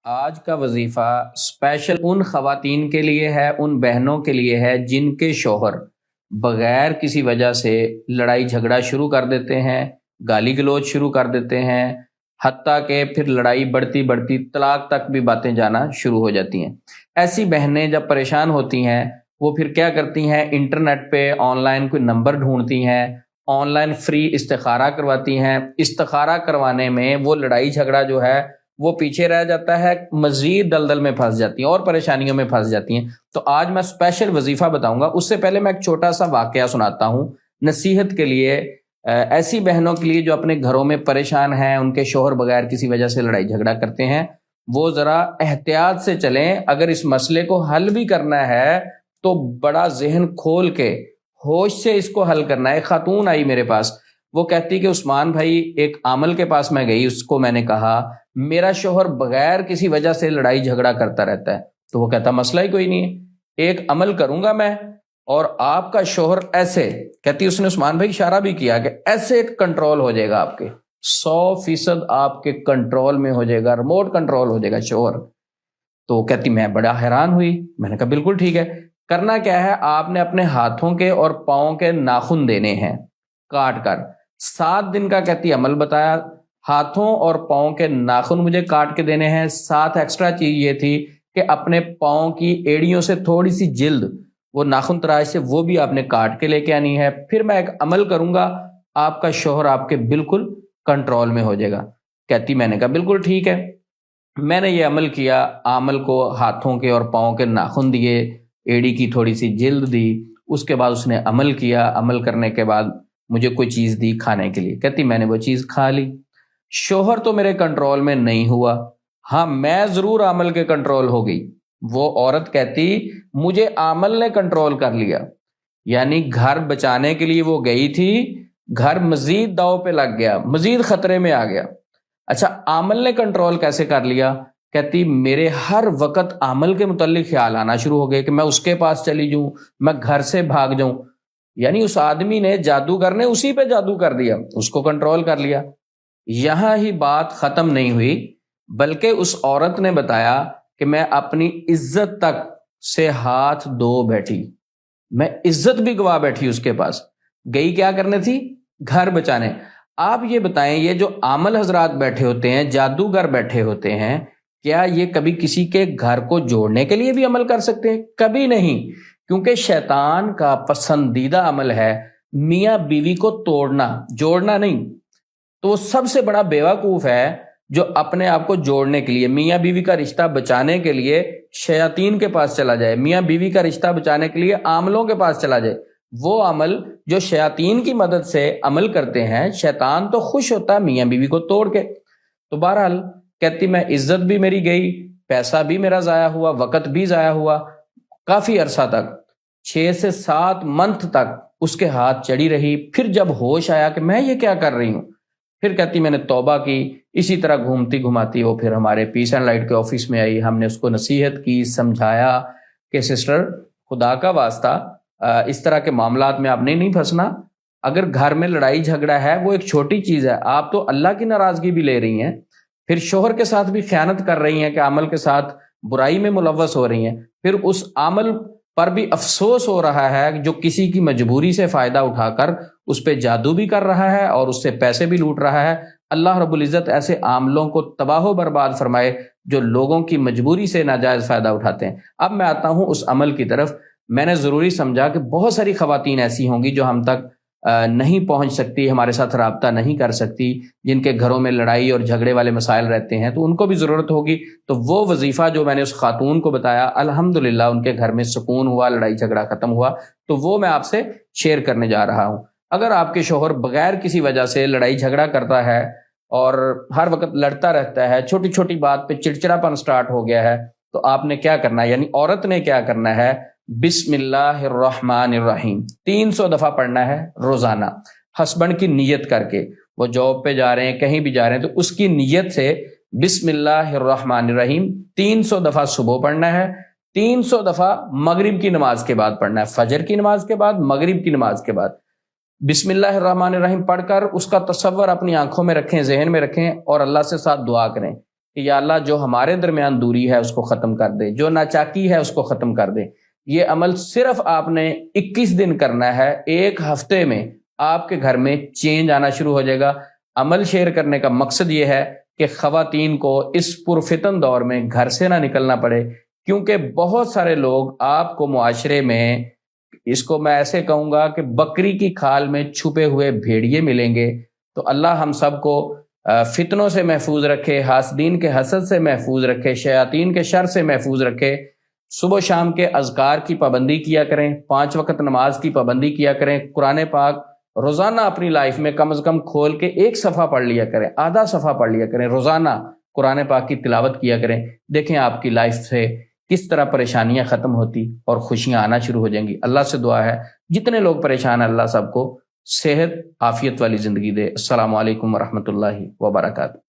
آج کا وظیفہ اسپیشل ان خواتین کے لیے ہے، ان بہنوں کے لیے ہے جن کے شوہر بغیر کسی وجہ سے لڑائی جھگڑا شروع کر دیتے ہیں، گالی گلوچ شروع کر دیتے ہیں، حتیٰ کہ پھر لڑائی بڑھتی بڑھتی طلاق تک بھی باتیں جانا شروع ہو جاتی ہیں۔ ایسی بہنیں جب پریشان ہوتی ہیں وہ پھر کیا کرتی ہیں، انٹرنیٹ پہ آن لائن کوئی نمبر ڈھونڈتی ہیں، آن لائن فری استخارہ کرواتی ہیں۔ استخارہ کروانے میں وہ لڑائی جھگڑا جو ہے وہ پیچھے رہ جاتا ہے، مزید دلدل میں پھنس جاتی ہیں اور پریشانیوں میں پھنس جاتی ہیں۔ تو آج میں اسپیشل وظیفہ بتاؤں گا، اس سے پہلے میں ایک چھوٹا سا واقعہ سناتا ہوں نصیحت کے لیے، ایسی بہنوں کے لیے جو اپنے گھروں میں پریشان ہیں، ان کے شوہر بغیر کسی وجہ سے لڑائی جھگڑا کرتے ہیں۔ وہ ذرا احتیاط سے چلیں، اگر اس مسئلے کو حل بھی کرنا ہے تو بڑا ذہن کھول کے ہوش سے اس کو حل کرنا ہے۔ ایک خاتون آئی میرے پاس، وہ کہتی کہ عثمان بھائی، ایک عامل کے پاس میں گئی، اس کو میں نے کہا میرا شوہر بغیر کسی وجہ سے لڑائی جھگڑا کرتا رہتا ہے۔ تو وہ کہتا مسئلہ ہی کوئی نہیں ہے، ایک عمل کروں گا میں اور آپ کا شوہر ایسے، کہتی اس نے عثمان بھائی اشارہ بھی کیا کہ ایسے کنٹرول ہو جائے گا، آپ کے 100% آپ کے کنٹرول میں ہو جائے گا، ریموٹ کنٹرول ہو جائے گا شوہر۔ تو کہتی میں بڑا حیران ہوئی، میں نے کہا بالکل ٹھیک ہے، کرنا کیا ہے، آپ نے اپنے ہاتھوں کے اور پاؤں کے ناخن دینے ہیں کاٹ کر۔ 7 دن کا کہتی عمل بتایا، ہاتھوں اور پاؤں کے ناخن مجھے کاٹ کے دینے ہیں، ساتھ ایکسٹرا چیز یہ تھی کہ اپنے پاؤں کی ایڑیوں سے تھوڑی سی جلد، وہ ناخن تراش سے وہ بھی آپ نے کاٹ کے لے کے آنی ہے۔ پھر میں ایک عمل کروں گا، آپ کا شوہر آپ کے بالکل کنٹرول میں ہو جائے گا۔ کہتی میں نے کہا بالکل ٹھیک ہے۔ میں نے یہ عمل کیا، عامل کو ہاتھوں کے اور پاؤں کے ناخن دیے، ایڑی کی تھوڑی سی جلد دی، اس کے بعد اس نے عمل کیا، عمل کرنے کے بعد مجھے کوئی چیز دی کھانے کے لیے، کہتی میں نے وہ چیز کھا لی۔ شوہر تو میرے کنٹرول میں نہیں ہوا، ہاں میں ضرور عامل کے کنٹرول ہو گئی۔ وہ عورت کہتی مجھے عامل نے کنٹرول کر لیا، یعنی گھر بچانے کے لیے وہ گئی تھی، گھر مزید داؤ پہ لگ گیا، مزید خطرے میں آ گیا۔ اچھا عامل نے کنٹرول کیسے کر لیا؟ کہتی میرے ہر وقت عامل کے متعلق خیال آنا شروع ہو گئے کہ میں اس کے پاس چلی جاؤں، میں گھر سے بھاگ جاؤں۔ یعنی اس آدمی نے، جادوگر نے اسی پہ جادو کر دیا، اس کو کنٹرول کر لیا۔ یہاں ہی بات ختم نہیں ہوئی، بلکہ اس عورت نے بتایا کہ میں اپنی عزت تک سے ہاتھ دھو بیٹھی، میں عزت بھی گوا بیٹھی، اس کے پاس گئی کیا کرنے تھی؟ گھر بچانے۔ آپ یہ بتائیں، یہ جو عامل حضرات بیٹھے ہوتے ہیں، جادوگر بیٹھے ہوتے ہیں، کیا یہ کبھی کسی کے گھر کو جوڑنے کے لیے بھی عمل کر سکتے ہیں؟ کبھی نہیں، کیونکہ شیطان کا پسندیدہ عمل ہے میاں بیوی کو توڑنا، جوڑنا نہیں۔ تو وہ سب سے بڑا بیوقوف ہے جو اپنے آپ کو جوڑنے کے لیے، میاں بیوی کا رشتہ بچانے کے لیے شیاطین کے پاس چلا جائے، میاں بیوی کا رشتہ بچانے کے لیے عاملوں کے پاس چلا جائے۔ وہ عمل جو شیاطین کی مدد سے عمل کرتے ہیں، شیطان تو خوش ہوتا ہے میاں بیوی کو توڑ کے۔ تو بہرحال کہتی میں عزت بھی میری گئی، پیسہ بھی میرا ضائع ہوا، وقت بھی ضائع ہوا، کافی عرصہ تک 6 سے 7 منتھ تک اس کے ہاتھ چڑی رہی۔ پھر جب ہوش آیا کہ میں یہ کیا کر رہی ہوں، پھر کہتی میں نے توبہ کی۔ اسی طرح گھومتی گھماتی وہ پھر ہمارے پیس اینڈ لائٹ کے آفس میں آئی، ہم نے اس کو نصیحت کی، سمجھایا کہ سسٹر خدا کا واسطہ اس طرح کے معاملات میں آپ نے نہیں پھنسنا۔ اگر گھر میں لڑائی جھگڑا ہے وہ ایک چھوٹی چیز ہے، آپ تو اللہ کی ناراضگی بھی لے رہی ہیں، پھر شوہر کے ساتھ بھی خیانت کر رہی ہیں کہ عمل کے ساتھ برائی میں ملوث ہو رہی ہیں، پھر اس عمل پر بھی افسوس ہو رہا ہے جو کسی کی مجبوری سے فائدہ اٹھا کر اس پہ جادو بھی کر رہا ہے اور اس سے پیسے بھی لوٹ رہا ہے۔ اللہ رب العزت ایسے عاملوں کو تباہ و برباد فرمائے جو لوگوں کی مجبوری سے ناجائز فائدہ اٹھاتے ہیں۔ اب میں آتا ہوں اس عمل کی طرف۔ میں نے ضروری سمجھا کہ بہت ساری خواتین ایسی ہوں گی جو ہم تک نہیں پہنچ سکتی، ہمارے ساتھ رابطہ نہیں کر سکتی، جن کے گھروں میں لڑائی اور جھگڑے والے مسائل رہتے ہیں، تو ان کو بھی ضرورت ہوگی۔ تو وہ وظیفہ جو میں نے اس خاتون کو بتایا، الحمدللہ ان کے گھر میں سکون ہوا، لڑائی جھگڑا ختم ہوا، تو وہ میں آپ سے شیئر کرنے جا رہا ہوں۔ اگر آپ کے شوہر بغیر کسی وجہ سے لڑائی جھگڑا کرتا ہے اور ہر وقت لڑتا رہتا ہے، چھوٹی چھوٹی بات پہ چڑچڑا پن سٹارٹ ہو گیا ہے، تو آپ نے کیا کرنا ہے، یعنی عورت نے کیا کرنا ہے؟ بسم اللہ الرحمن الرحیم 300 دفعہ پڑھنا ہے روزانہ، ہسبینڈ کی نیت کر کے۔ وہ جاب پہ جا رہے ہیں، کہیں بھی جا رہے ہیں، تو اس کی نیت سے بسم اللہ الرحمن الرحیم 300 دفعہ صبح پڑھنا ہے، 300 دفعہ مغرب کی نماز کے بعد پڑھنا ہے، فجر کی نماز کے بعد، مغرب کی نماز کے بعد۔ بسم اللہ الرحمن الرحیم پڑھ کر اس کا تصور اپنی آنکھوں میں رکھیں، ذہن میں رکھیں، اور اللہ سے ساتھ دعا کریں کہ یا اللہ جو ہمارے درمیان دوری ہے اس کو ختم کر دے، جو ناچاکی ہے اس کو ختم کر دے۔ یہ عمل صرف آپ نے 21 دن کرنا ہے، ایک ہفتے میں آپ کے گھر میں چینج آنا شروع ہو جائے گا۔ عمل شیئر کرنے کا مقصد یہ ہے کہ خواتین کو اس پرفتن دور میں گھر سے نہ نکلنا پڑے، کیونکہ بہت سارے لوگ آپ کو معاشرے میں، اس کو میں ایسے کہوں گا کہ بکری کی کھال میں چھپے ہوئے بھیڑیے ملیں گے۔ تو اللہ ہم سب کو فتنوں سے محفوظ رکھے، حاسدین کے حسد سے محفوظ رکھے، شیاطین کے شر سے محفوظ رکھے۔ صبح و شام کے اذکار کی پابندی کیا کریں، 5 وقت نماز کی پابندی کیا کریں، قرآن پاک روزانہ اپنی لائف میں کم از کم کھول کے 1 صفحہ پڑھ لیا کریں، آدھا صفحہ پڑھ لیا کریں، روزانہ قرآن پاک کی تلاوت کیا کریں۔ دیکھیں آپ کی لائف سے کس طرح پریشانیاں ختم ہوتی اور خوشیاں آنا شروع ہو جائیں گی۔ اللہ سے دعا ہے جتنے لوگ پریشان ہیں اللہ سب کو صحت عافیت والی زندگی دے۔ السلام علیکم ورحمۃ اللہ وبرکاتہ۔